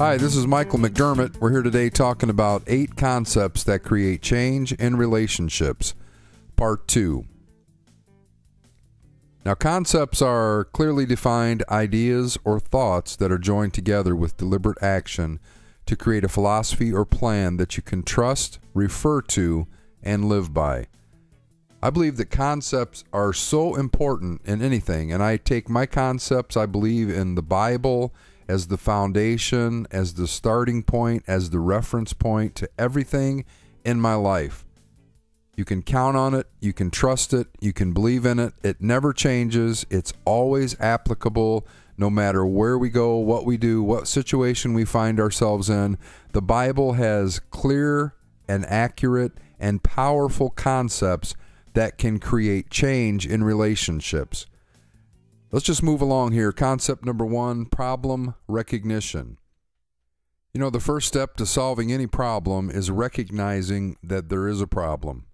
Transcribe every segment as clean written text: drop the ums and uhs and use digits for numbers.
Hi, this is Michael McDermott. We're here today talking about 8 concepts that create change in relationships, Part 2. Now, concepts are clearly defined ideas or thoughts that are joined together with deliberate action to create a philosophy or plan that you can trust, refer to, and live by. I believe that concepts are so important in anything, and I take my concepts, I believe, in the Bible as the foundation, as the starting point, as the reference point to everything in my life. You can count on it, you can trust it, you can believe in it. It never changes. It's always applicable no matter where we go, what we do, what situation we find ourselves in. The Bible has clear and accurate and powerful concepts that can create change in relationships. Let's just move along here. Concept number 1, problem recognition. You know, the first step to solving any problem is recognizing that there is a problem.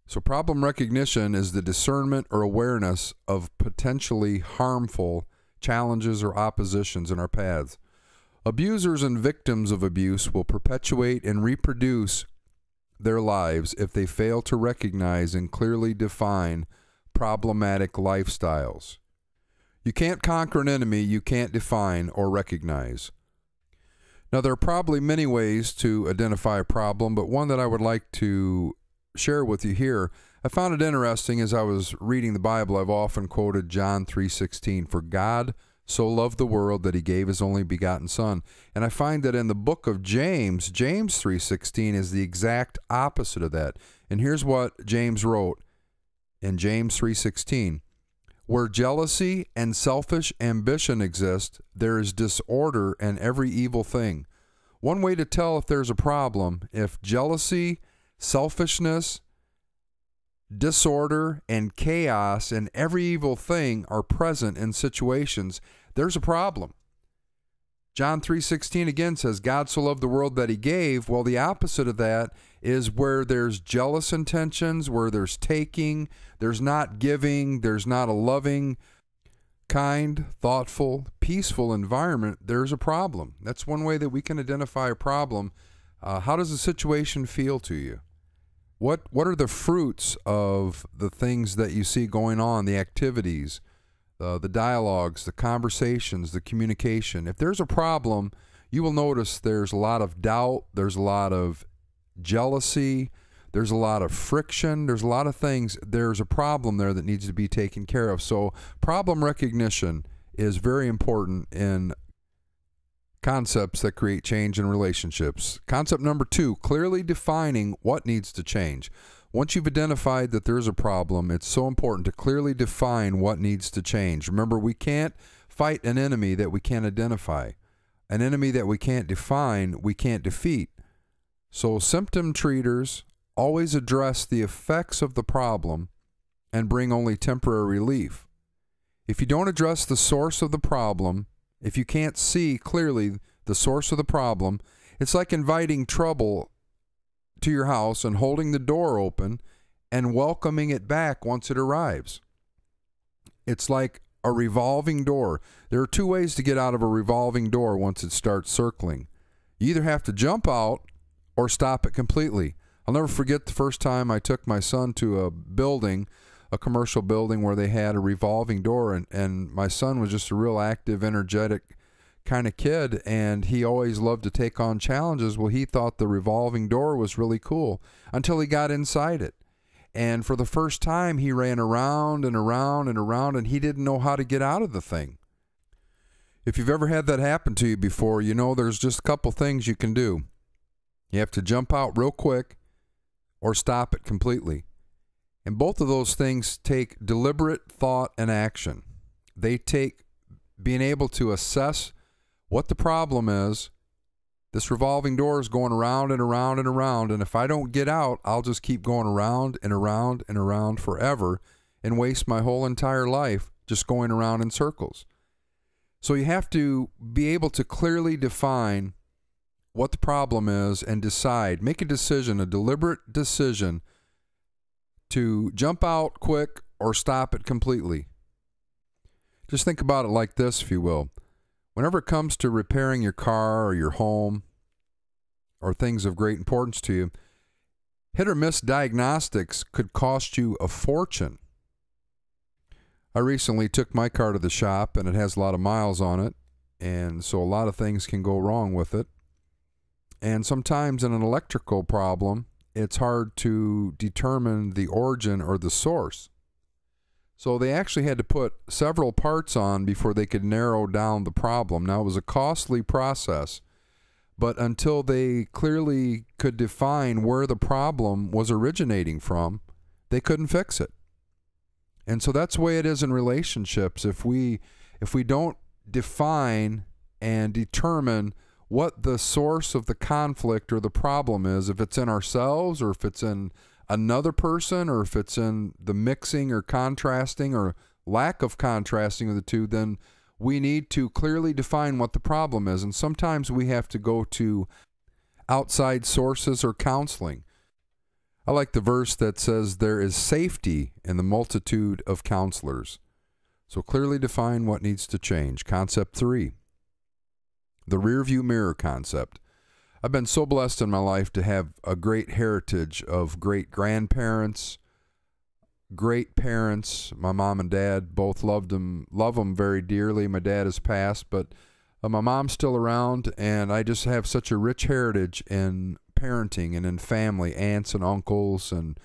So problem recognition is the discernment or awareness of potentially harmful challenges or oppositions in our paths. Abusers and victims of abuse will perpetuate and reproduce their lives if they fail to recognize and clearly define problematic lifestyles. You can't conquer an enemy you can't define or recognize. Now, there are probably many ways to identify a problem, but one that I would like to share with you here, I found it interesting as I was reading the Bible. I've often quoted John 3:16, "For God so loved the world that he gave his only begotten Son." And I find that in the book of James, James 3:16 is the exact opposite of that. And here's what James wrote in James 3:16. "Where jealousy and selfish ambition exist, there is disorder and every evil thing." One way to tell if there's a problem, if jealousy, selfishness, disorder, and chaos and every evil thing are present in situations, there's a problem. John 3:16 again says, "God so loved the world that he gave." Well, the opposite of that is where there's jealous intentions, where there's taking, there's not giving, there's not a loving, kind, thoughtful, peaceful environment, there's a problem. That's one way that we can identify a problem. How does the situation feel to you? What are the fruits of the things that you see going on, the activities, the dialogues, the conversations, the communication? If there's a problem, you will notice there's a lot of doubt, there's a lot of jealousy, there's a lot of friction, there's a lot of things. There's a problem there that needs to be taken care of. So problem recognition is very important in concepts that create change in relationships. Concept number 2, clearly defining what needs to change. Once you've identified that there's a problem, it's so important to clearly define what needs to change. Remember, we can't fight an enemy that we can't identify. An enemy that we can't define, we can't defeat. So symptom treaters always address the effects of the problem and bring only temporary relief. If you don't address the source of the problem, if you can't see clearly the source of the problem, it's like inviting trouble to your house and holding the door open and welcoming it back once it arrives. It's like a revolving door. There are 2 ways to get out of a revolving door once it starts circling. You either have to jump out or stop it completely. I'll never forget the first time I took my son to a building, a commercial building where they had a revolving door, and my son was just a real active, energetic kind of kid, and he always loved to take on challenges. Well, he thought the revolving door was really cool until he got inside it. And for the first time, he ran around and around and around, and he didn't know how to get out of the thing. If you've ever had that happen to you before, you know there's just a couple things you can do. You have to jump out real quick or stop it completely. And both of those things take deliberate thought and action. They take being able to assess what the problem is. This revolving door is going around and around and around, and if I don't get out, I'll just keep going around and around and around forever and waste my whole entire life just going around in circles. So you have to be able to clearly define what the problem is and decide, make a decision, a deliberate decision to jump out quick or stop it completely. Just think about it like this, if you will. Whenever it comes to repairing your car or your home or things of great importance to you, hit or miss diagnostics could cost you a fortune. I recently took my car to the shop, and it has a lot of miles on it, and so a lot of things can go wrong with it. And sometimes in an electrical problem, it's hard to determine the origin or the source. So they actually had to put several parts on before they could narrow down the problem. Now, it was a costly process, but until they clearly could define where the problem was originating from, they couldn't fix it. And so that's the way it is in relationships. If we don't define and determine what the source of the conflict or the problem is, if it's in ourselves or if it's in another person or if it's in the mixing or contrasting or lack of contrasting of the two, then we need to clearly define what the problem is. And sometimes we have to go to outside sources or counseling. I like the verse that says there is safety in the multitude of counselors. So clearly define what needs to change. Concept 3, the rearview mirror concept. I've been so blessed in my life to have a great heritage of great grandparents, great parents. My mom and dad both love them very dearly. My dad has passed, but my mom's still around, and I just have such a rich heritage in parenting and in family, aunts and uncles and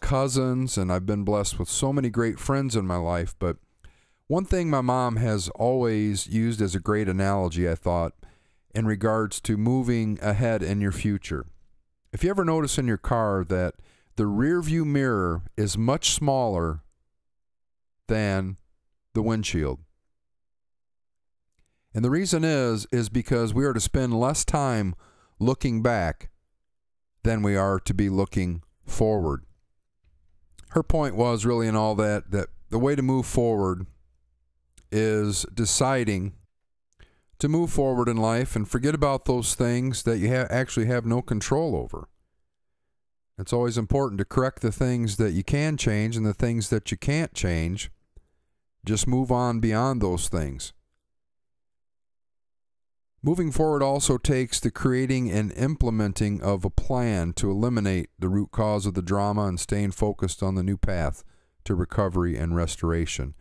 cousins, and I've been blessed with so many great friends in my life. But one thing my mom has always used as a great analogy, I thought, in regards to moving ahead in your future. If you ever notice in your car that the rear view mirror is much smaller than the windshield. And the reason is because we are to spend less time looking back than we are to be looking forward. Her point was really in all that the way to move forward is deciding to move forward in life and forget about those things that you actually have no control over. It's always important to correct the things that you can change, and the things that you can't change, just move on beyond those things. Moving forward also takes the creating and implementing of a plan to eliminate the root cause of the drama and staying focused on the new path to recovery and restoration.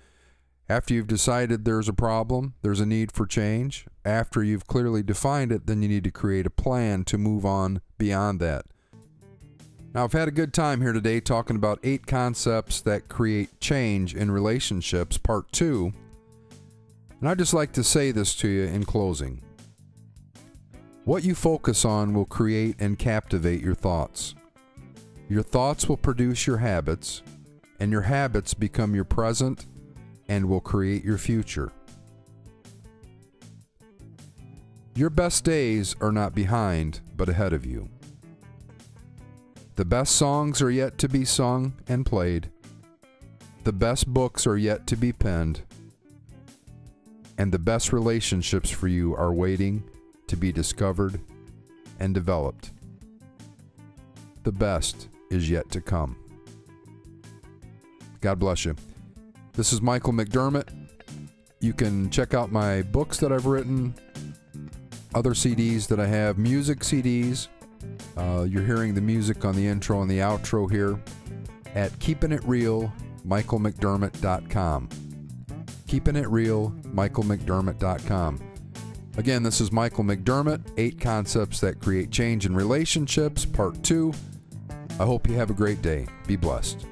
After you've decided there's a problem, there's a need for change, after you've clearly defined it, then you need to create a plan to move on beyond that. Now, I've had a good time here today talking about 8 concepts that create change in relationships, part 2. And I'd just like to say this to you in closing. What you focus on will create and captivate your thoughts. Your thoughts will produce your habits, and your habits become your present and will create your future. Your best days are not behind, but ahead of you. The best songs are yet to be sung and played. The best books are yet to be penned. And the best relationships for you are waiting to be discovered and developed. The best is yet to come. God bless you. This is Michael McDermott. You can check out my books that I've written, other CDs that I have, music CDs. You're hearing the music on the intro and the outro here at keepingitreal.michaelmcdermott.com. keepingitreal.michaelmcdermott.com. Again, this is Michael McDermott, 8 Concepts That Create Change in Relationships, Part 2. I hope you have a great day. Be blessed.